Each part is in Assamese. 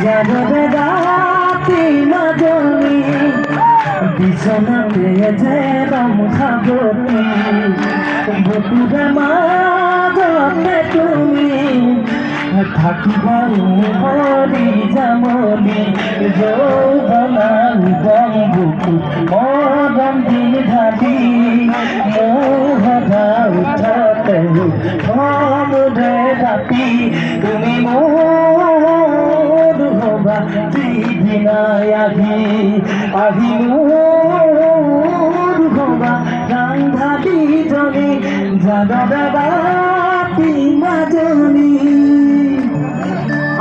যাদবে ৰাতি মাজনী বিছনাতে যে ৰম খাবনি বুকুৰে মাজতে তুমি থাকিবা মৰি যামনি যৌৱনাৰ গম বুকু মৰম দিন ঢালি মোহৰা উঠতে সমুদ্ৰে ৰাতি তুমি মোৰ হবা দিনাই আহি মোৰ হবা ৰাংধালি জনী যাদবে ৰাতি মাজনী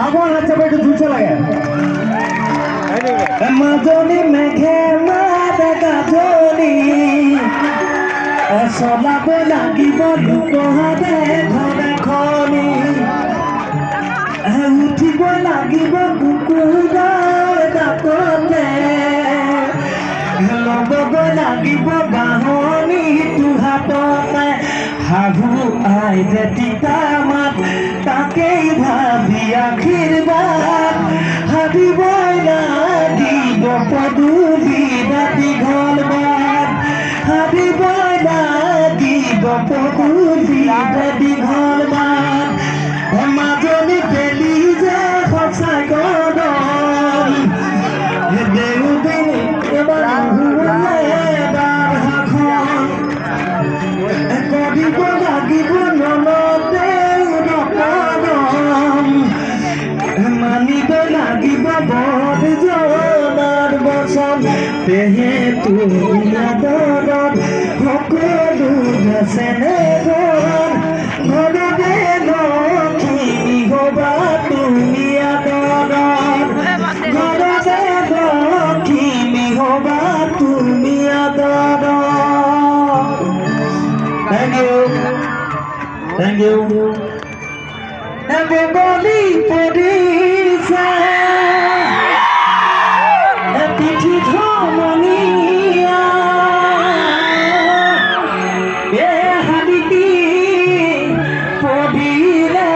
আগৰ আছে বেটু জুচে লাগে মাজনী মেঘে মাদে গাজনী চলাব লাগিব লোকহাতে ঘৰে খনি উঠিব লাগিব কুকুৰৰ দাঁততে ল'ব লাগিব বাহনী হাততে সাধু আই যে তিতা মাত তাকেই ভাবি আশীৰ্বাদ ভাবিবই লাগিব পদূলি ৰাতি ঘৰ বাট ভাবিবই লাগিব পদূলি ৰাতি ঘৰ বাট মাজনী বেলি যে সঁচাই গৰম দেউদিনী এবাৰ কৰিব লাগিব নলতে ৰকম মানিব লাগিব বৰজনাৰ বচন তেহে তুমি আদৰত সকলো যেনে ঘৰতে লক্ষ্মী হবা তুমি আদৰত ঘৰতে লক্ষ্মী হবা তুমি আদৰত Thank you. Everybody producer, a pity harmony. Yeah, habiti podile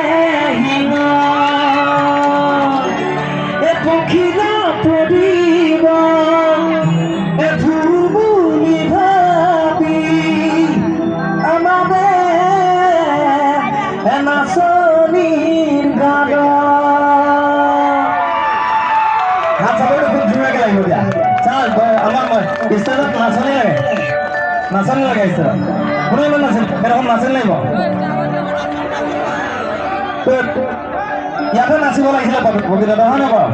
hinga. A pokida podiba, a pubuni bhabi. Amade নাচনীর গান হাত চাপে খুব ধুনীয়াকে লাগিব দিয়া চাল আমাক ষ্টেজত নাচনী লাগে ষ্টেজত কোনে ইমান নাচিল এরকম নাচিল লাগিব ইয়াতে নাচিব লাগিছিলে প্ৰকৃততে হয় নাই বাৰু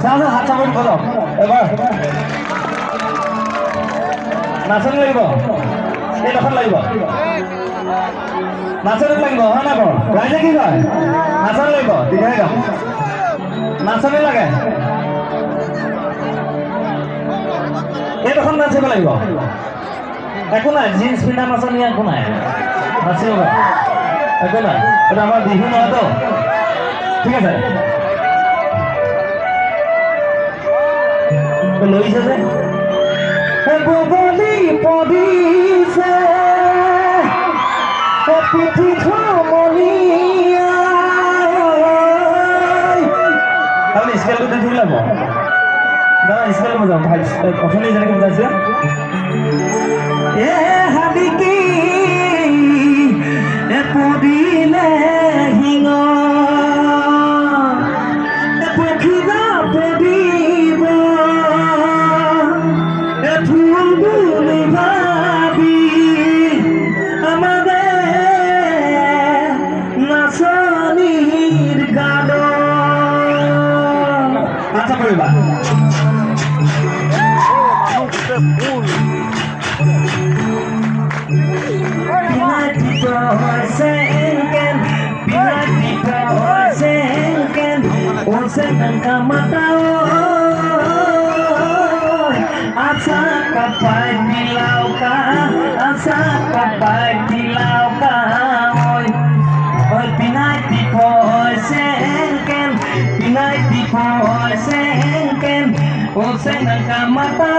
চাল হাত চাপে বলক এবাৰ নাচনী লাগিব এইডোখৰ লাগিব নাচনী লাগিব হয় নাই বাৰু ৰাইজে কি কয় নাচনী লাগিব তেতিয়াহে গাম নাচনী লাগে এইডোখৰ নাচিব লাগিব একো নাই জিন্স পিন্ধা নাচনী একো নাই নাচিব একো নাই এইটো আমাৰ বিহু নহয়তো ঠিক আছে লৈছে যে বগলী পদিছে পিঠি থমলিয়া আপুনি স্কেলটো দি ল'ব দাদা স্কেল বজাওঁ অথনি যেনেকৈ বজাইছে হাবিকি পদিলে শিঙ পখিলা পদিব ফুল বুলি ভাবি আমাদের নাচনীর গান আচ্ছা পড়িবা Asa kapai dilau ka, asa kapai dilau ka, oi pinai di poisen, pinai di poisen, osen kamata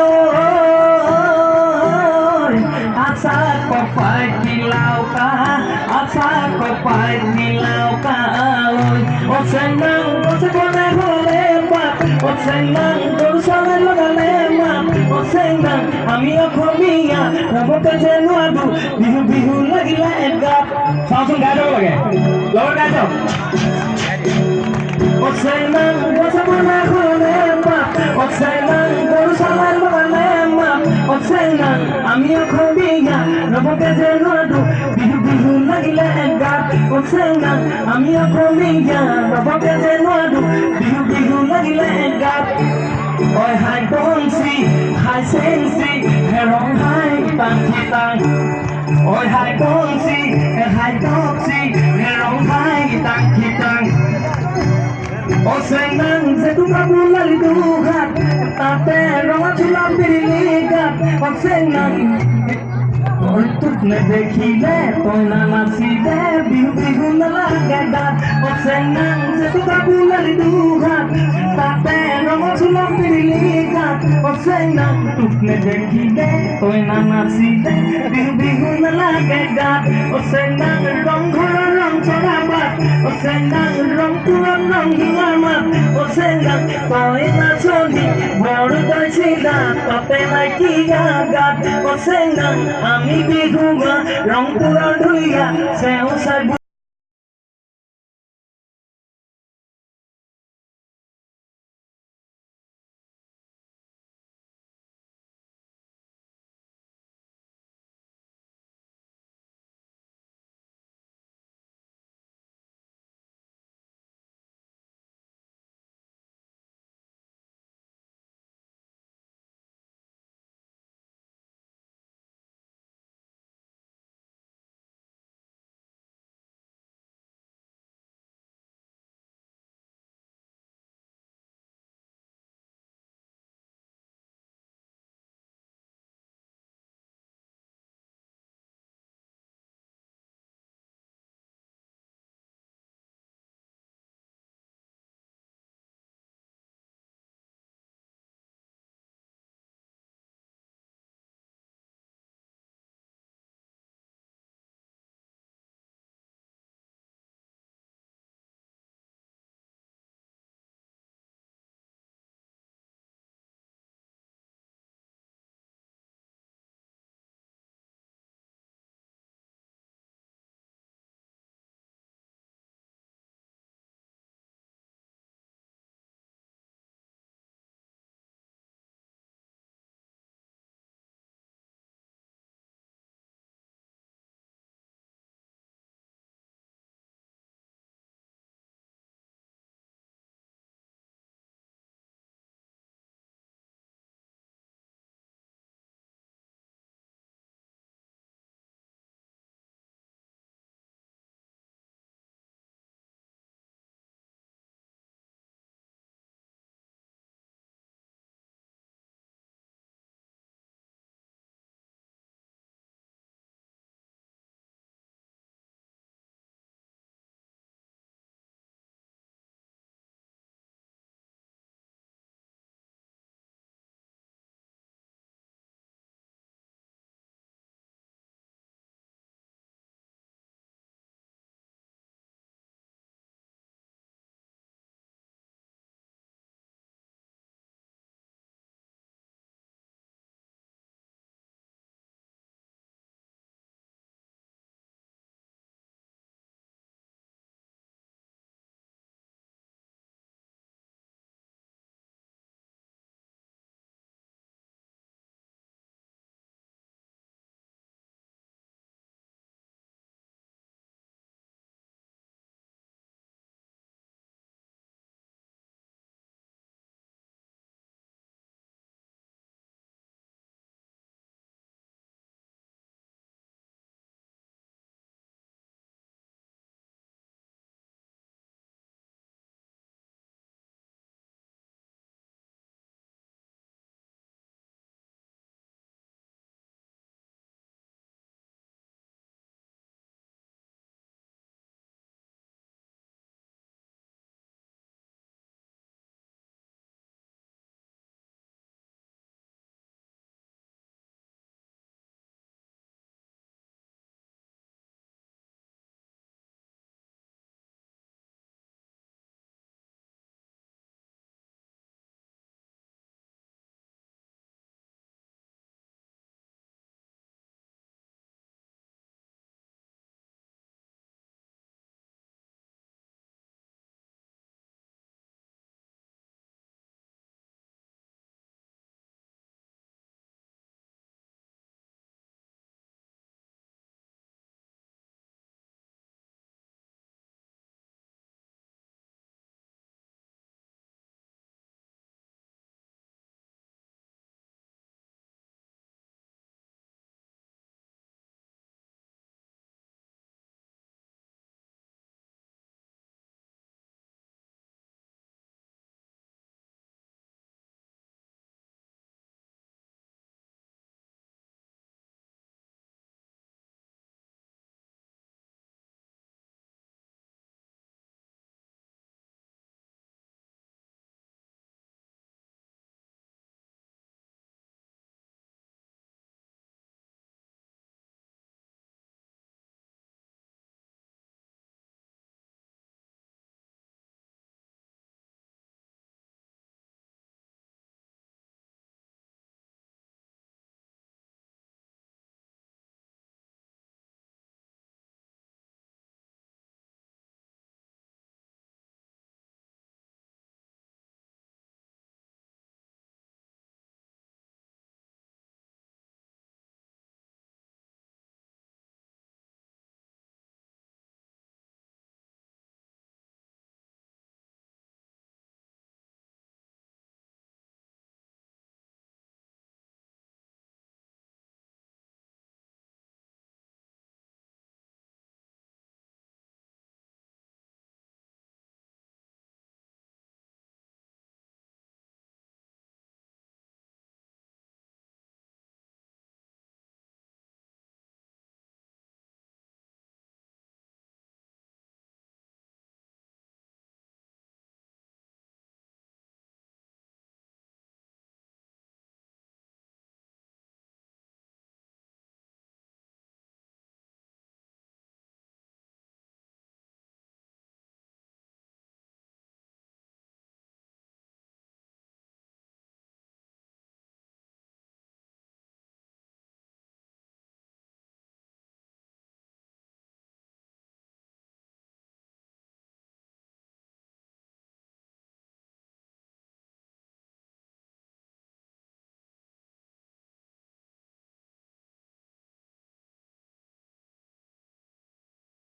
oi, asa kapai dilau ka, asa kapai dilau ka, oi Osenang osebone hole map Osenang dorusalan lagale map Osenang ami okhomia raboke jenuadu bihu bihu lagila egap sausung gajo lage lor gajo Osenang osebone hole map Osenang dorusalan lagale map Osenang ami okhomia raboke jenuadu bihu bihu lagila egap Osenang ami okhomia raboke jenuadu bihu bihu lagila egap Oi hai bonsi hai sensi herong hai tang kitang Oi hai bonsi hai toksi herong hai tang kitang Osenang setu kabula liduhat tate ronga chulam biriligat Osenang Untuk ne dekhile toy na nasile bihu bihu na lage dat Osenang setu kabula liduhat tate ronga chulam biriligat Osenang untuk ne dekhile toy na nasile bihu bihu na lage dat Osenang rong ghara rong chorabat Osenang rong puram rong hingamat Osenang toy na choli boru toy chila tate nai ki gagat Osenang ami bihunga rong pura dhuia seu sai